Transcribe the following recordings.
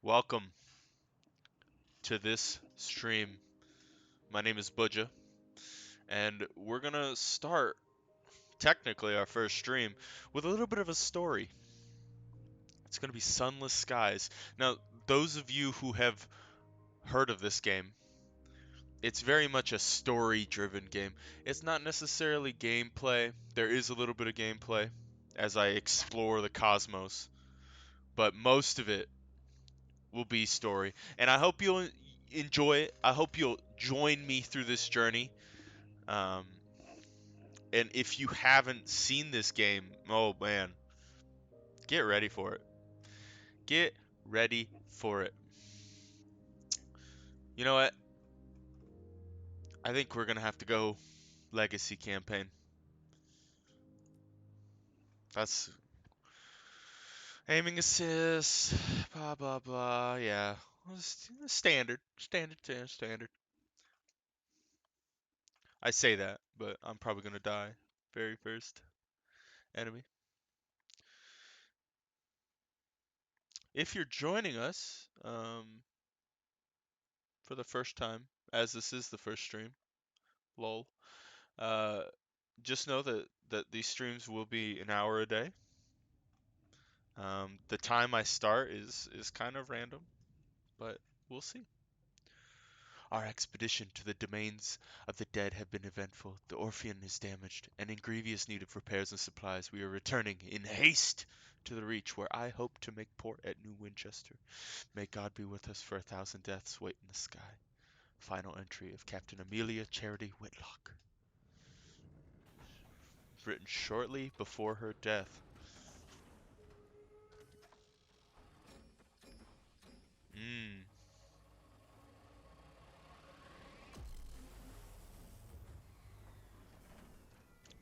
Welcome to this stream. My name is Budja, and we're gonna start technically our first stream with a little bit of a story. It's gonna be Sunless Skies. Now, those of you who have heard of this game, it's very much a story-driven game. It's not necessarily gameplay. There is a little bit of gameplay as I explore the cosmos, but most of it will be story. And I hope you'll enjoy it. I hope you'll join me through this journey. Um, and if you haven't seen this game, oh man, get ready for it. Get ready for it. You know what? I think we're gonna have to go legacy campaign. That's aiming assist, blah blah blah. Yeah, standard, standard, standard, standard. I say that, but I'm probably gonna die very first enemy. If you're joining us, for the first time, as this is the first stream, lol. Uh, just know that these streams will be an hour a day. The time I start is kind of random, but we'll see. Our expedition to the domains of the dead have been eventful. The Orpheon is damaged, and in grievous need of repairs and supplies. We are returning in haste to the Reach, where I hope to make port at New Winchester. May God be with us for 1,000 deaths wait in the sky. Final entry of Captain Amelia Charity Whitlock. Written shortly before her death. Mmm.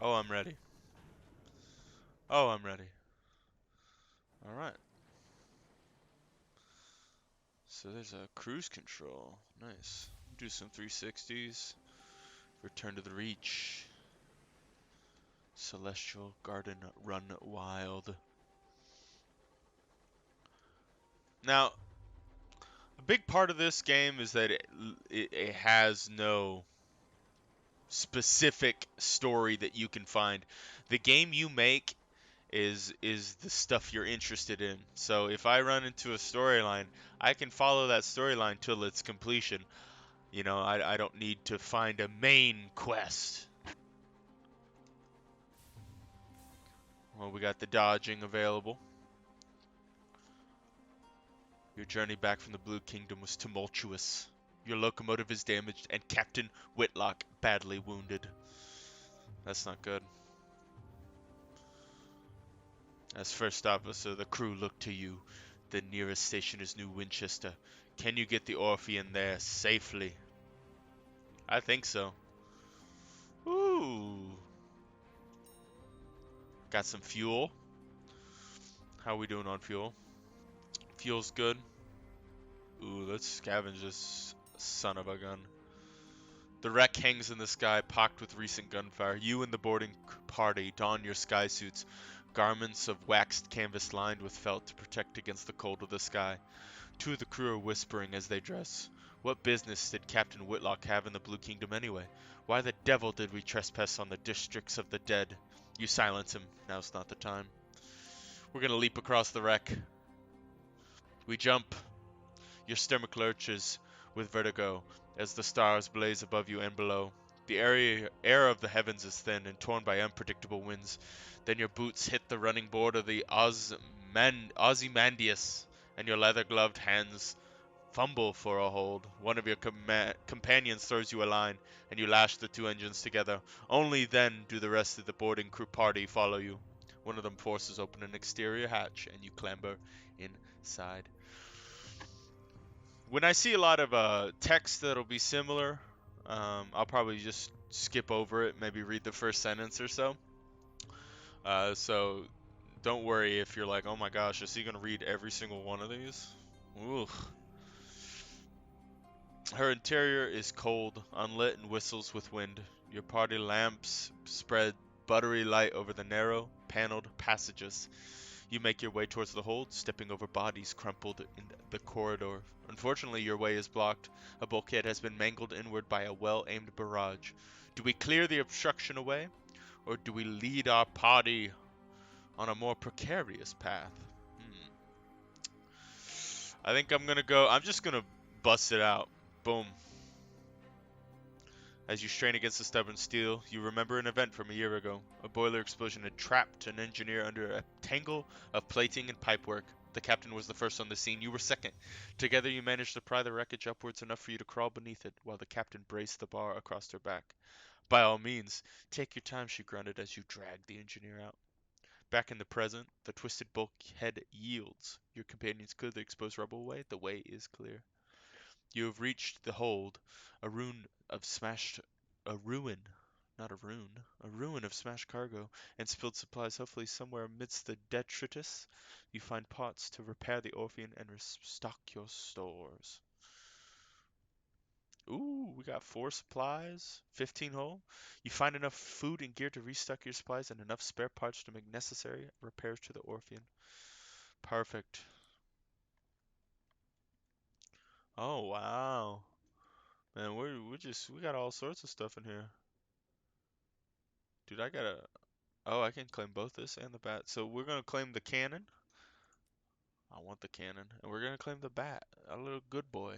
Oh, I'm ready. Oh, I'm ready. Alright. So there's a cruise control. Nice. Do some 360s. Return to the Reach. Celestial Garden Run Wild. Now, a big part of this game is that it has no specific story that you can find. The game you make is the stuff you're interested in. So if I run into a storyline, I can follow that storyline till its completion. You know, I don't need to find a main quest. Well, we got the dodging available. Your journey back from the Blue Kingdom was tumultuous. Your locomotive is damaged and Captain Whitlock badly wounded. That's not good. As first officer, the crew look to you. The nearest station is New Winchester. Can you get the Orpheon there safely? I think so. Ooh. Got some fuel. How we doing on fuel? Fuel's good. Ooh, let's scavenge this son of a gun. The wreck hangs in the sky, pocked with recent gunfire. You and the boarding party don your sky suits, garments of waxed canvas lined with felt to protect against the cold of the sky. Two of the crew are whispering as they dress. What business did Captain Whitlock have in the Blue Kingdom anyway? Why the devil did we trespass on the districts of the dead? You silence him. Now's not the time. We're gonna leap across the wreck. We jump. Your stomach lurches with vertigo as the stars blaze above you and below. The air of the heavens is thin and torn by unpredictable winds. Then your boots hit the running board of the Ozymandias, and your leather-gloved hands fumble for a hold. One of your companions throws you a line, and you lash the two engines together. Only then do the rest of the boarding crew party follow you. One of them forces open an exterior hatch, and you clamber inside. When I see a lot of text that'll be similar, I'll probably just skip over it, maybe read the first sentence or so. So don't worry if you're like, oh my gosh, is he going to read every single one of these? Ooh. Her interior is cold, unlit, and whistles with wind. Your party lamps spread buttery light over the narrow, paneled passages. You make your way towards the hold, stepping over bodies crumpled in the corridor. Unfortunately, your way is blocked. A bulkhead has been mangled inward by a well-aimed barrage. Do we clear the obstruction away, or do we lead our party on a more precarious path? Hmm. I think I'm just gonna bust it out. Boom. As you strain against the stubborn steel, you remember an event from a year ago. A boiler explosion had trapped an engineer under a tangle of plating and pipework. The captain was the first on the scene. You were second. Together you managed to pry the wreckage upwards enough for you to crawl beneath it, while the captain braced the bar across her back. By all means, take your time, she grunted as you dragged the engineer out. Back in the present, the twisted bulkhead yields. Your companions clear the exposed rubble away. The way is clear. You have reached the hold, a ruin of smashed, a ruin, not a rune, a ruin of smashed cargo and spilled supplies. Hopefully, somewhere amidst the detritus, you find pots to repair the Orphean and restock your stores. Ooh, we got 4 supplies, 15 hull. You find enough food and gear to restock your supplies and enough spare parts to make necessary repairs to the Orphean. Perfect. Oh wow, man, we got all sorts of stuff in here. Dude, I gotta. Oh, I can claim both this and the bat. So we're gonna claim the cannon. I want the cannon, and we're gonna claim the bat. A little good boy.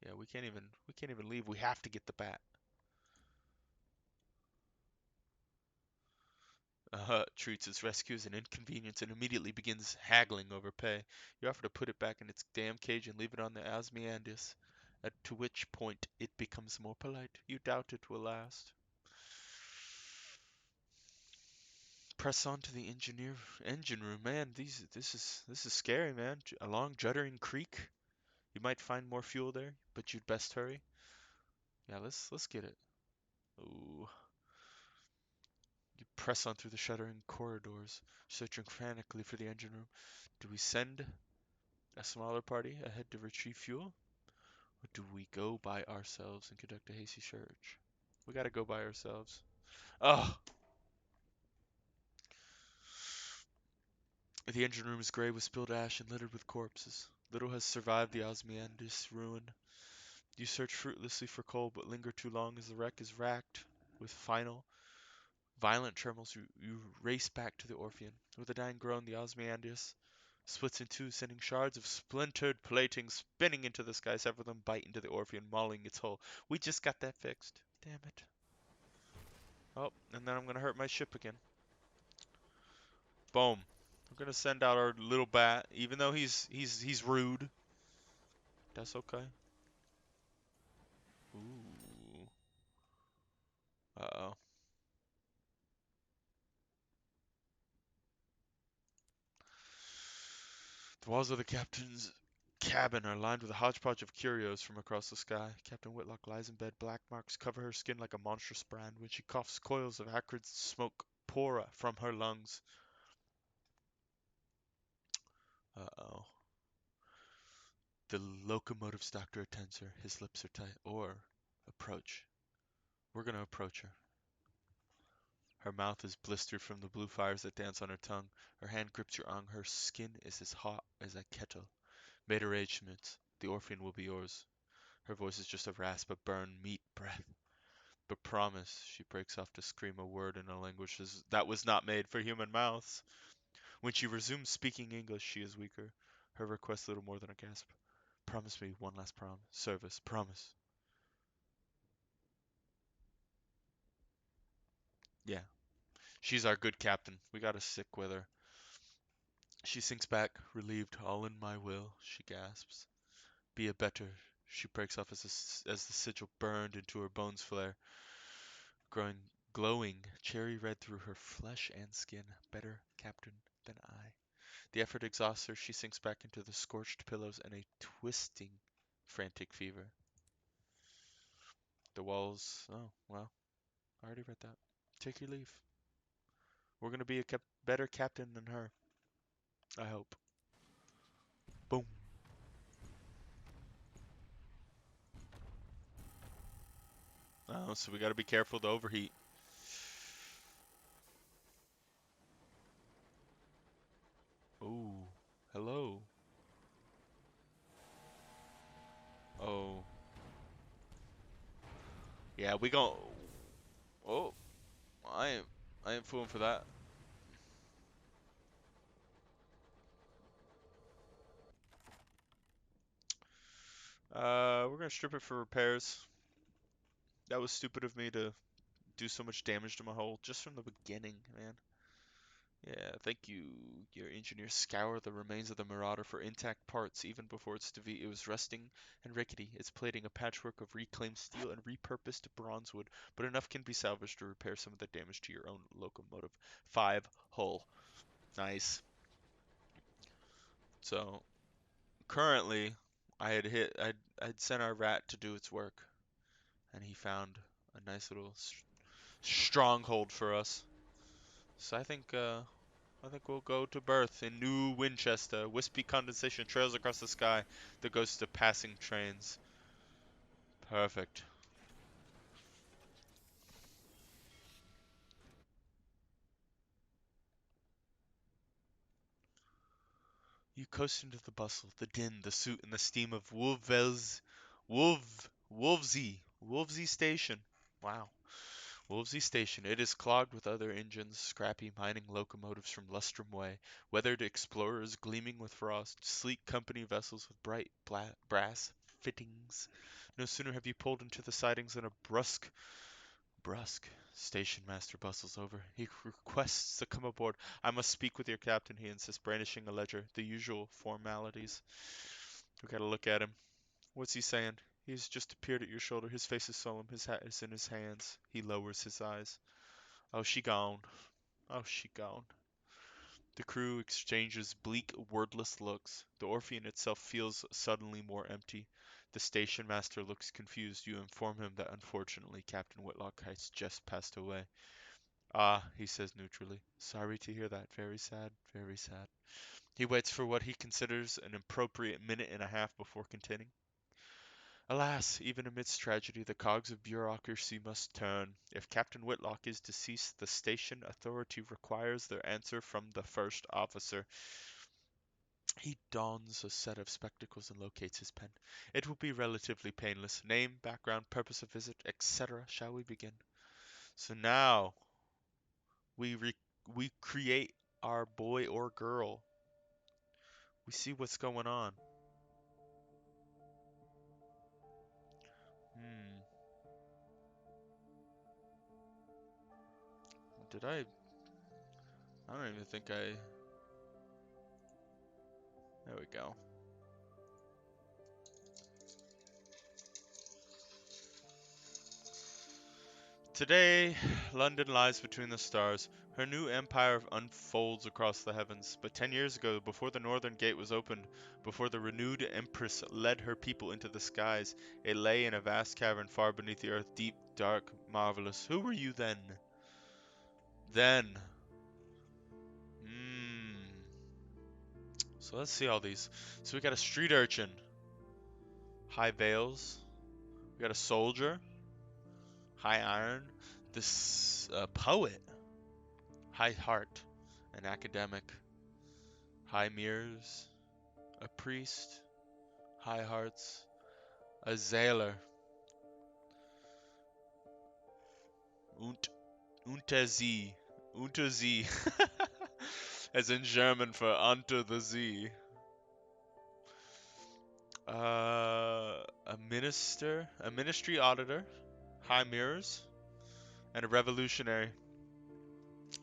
Yeah, we can't even leave. We have to get the bat. Treats its rescue as an inconvenience and immediately begins haggling over pay. You offer to put it back in its damn cage and leave it on the Osmiandis, to which point it becomes more polite. You doubt it will last. Press on to the engine room. Man, this is scary, man. Along Juddering Creek. You might find more fuel there, but you'd best hurry. Yeah, let's get it. Ooh. You press on through the shuddering corridors, searching frantically for the engine room. Do we send a smaller party ahead to retrieve fuel? Or do we go by ourselves and conduct a hasty search? We gotta go by ourselves. Oh! The engine room is gray with spilled ash and littered with corpses. Little has survived the Osmiandis ruin. You search fruitlessly for coal, but linger too long as the wreck is racked with violent tremors. You race back to the Orphean. With a dying groan, the Osmiandis splits in two, sending shards of splintered plating spinning into the sky. Several of them bite into the Orphean, mauling its hull. We just got that fixed. Damn it. Oh, and then I'm gonna hurt my ship again. Boom. We're gonna send out our little bat, even though he's rude. That's okay. Ooh. Uh-oh. The walls of the captain's cabin are lined with a hodgepodge of curios from across the sky. Captain Whitlock lies in bed. Black marks cover her skin like a monstrous brand. When she coughs, coils of acrid smoke pour from her lungs. Uh-oh. The locomotive's doctor attends her. His lips are tight. Or approach. We're gonna approach her. Her mouth is blistered from the blue fires that dance on her tongue. Her hand grips your arm. Her skin is as hot as a kettle. Made arrangements. The Orphean will be yours. Her voice is just a rasp of burned meat breath. But promise, she breaks off to scream a word in a language that was not made for human mouths. When she resumes speaking English, she is weaker. Her request little more than a gasp. Promise me one last service. Promise. Yeah. She's our good captain. We gotta stick with her. She sinks back, relieved. All in my will, she gasps. Be a better. She breaks off as the sigil burned into her bones flare, growing glowing cherry red through her flesh and skin. Better captain than I. The effort exhausts her. She sinks back into the scorched pillows in a twisting, frantic fever. The walls. Oh, well, I already read that. Take your leave. We're gonna be a better captain than her. I hope. Boom. Oh, so we gotta be careful to overheat. Yeah, we gon' Oh, I ain't I ain't fooling for that. We're gonna strip it for repairs. That was stupid of me to do so much damage to my hull just from the beginning, man. Yeah, thank you. Your engineers scour the remains of the Marauder for intact parts even before its defeat. It was rusting and rickety, its plating a patchwork of reclaimed steel and repurposed bronzewood, but enough can be salvaged to repair some of the damage to your own locomotive. 5 hull. Nice. So, currently, I'd sent our rat to do its work, and he found a nice little stronghold for us. So I think we'll go to berth in New Winchester. Wispy condensation trails across the sky. The ghosts of passing trains. Perfect. You coast into the bustle, the din, the soot, and the steam of Wolvesy Station. Wow. Wolvesy Station. It is clogged with other engines, scrappy mining locomotives from Lustrum Way, weathered explorers gleaming with frost, sleek company vessels with bright brass fittings. No sooner have you pulled into the sidings than a brusque station master bustles over. He requests to come aboard. I must speak with your captain, he insists, brandishing a ledger. The usual formalities. We gotta look at him. What's he saying? He's just appeared at your shoulder. His face is solemn. His hat is in his hands. He lowers his eyes. Oh, she gone. Oh, she gone. The crew exchanges bleak, wordless looks. The Orpheum itself feels suddenly more empty. The station master looks confused. You inform him that unfortunately Captain Whitlock has just passed away. Ah, he says neutrally. Sorry to hear that. Very sad, very sad. He waits for what he considers an appropriate minute and a half before continuing. Alas, even amidst tragedy, the cogs of bureaucracy must turn. If Captain Whitlock is deceased, the station authority requires their answer from the first officer. He dons a set of spectacles and locates his pen. It will be relatively painless. Name, background, purpose of visit, etc. Shall we begin? So now we re- we create our boy or girl. We see what's going on. Hmm. Did I? I don't even think I. There we go. Today, London lies between the stars. Her new empire unfolds across the heavens. But 10 years ago, before the northern gate was opened, before the renewed empress led her people into the skies, it lay in a vast cavern far beneath the earth, deep, dark, marvelous. Who were you then? Then. Hmm. So let's see all these. So we got a street urchin, high veils. We got a soldier, high iron. This poet, high heart, an academic, high mirrors, a priest, high hearts, a sailor, und, untersee, untersee, as in German for under the sea. A minister, a ministry auditor, high mirrors, and a revolutionary,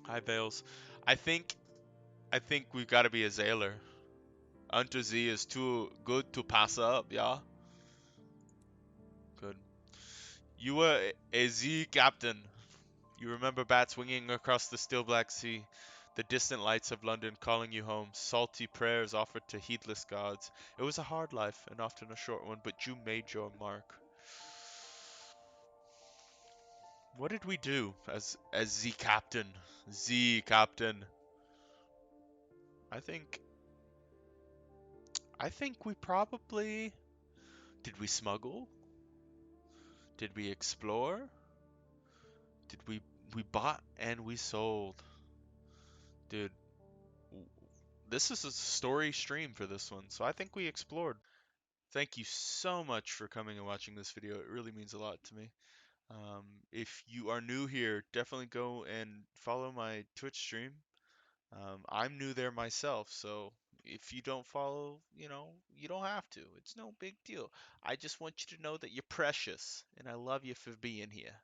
high veils. I think, I think we've got to be a sailor. Untersee is too good to pass up, yeah? Good. You were a sea captain. You remember bats winging across the still black sea, the distant lights of London calling you home, salty prayers offered to heedless gods. It was a hard life, and often a short one, but you made your mark. What did we do as the captain? The captain. I think I think we probably did we smuggle? Did we explore? Did we bought and we sold? Dude, this is a story stream for this one, so I think we explored. Thank you so much for coming and watching this video. It really means a lot to me. If you are new here, definitely go and follow my Twitch stream. I'm new there myself, so if you don't follow, you don't have to. It's no big deal. I just want you to know that you're precious, and I love you for being here.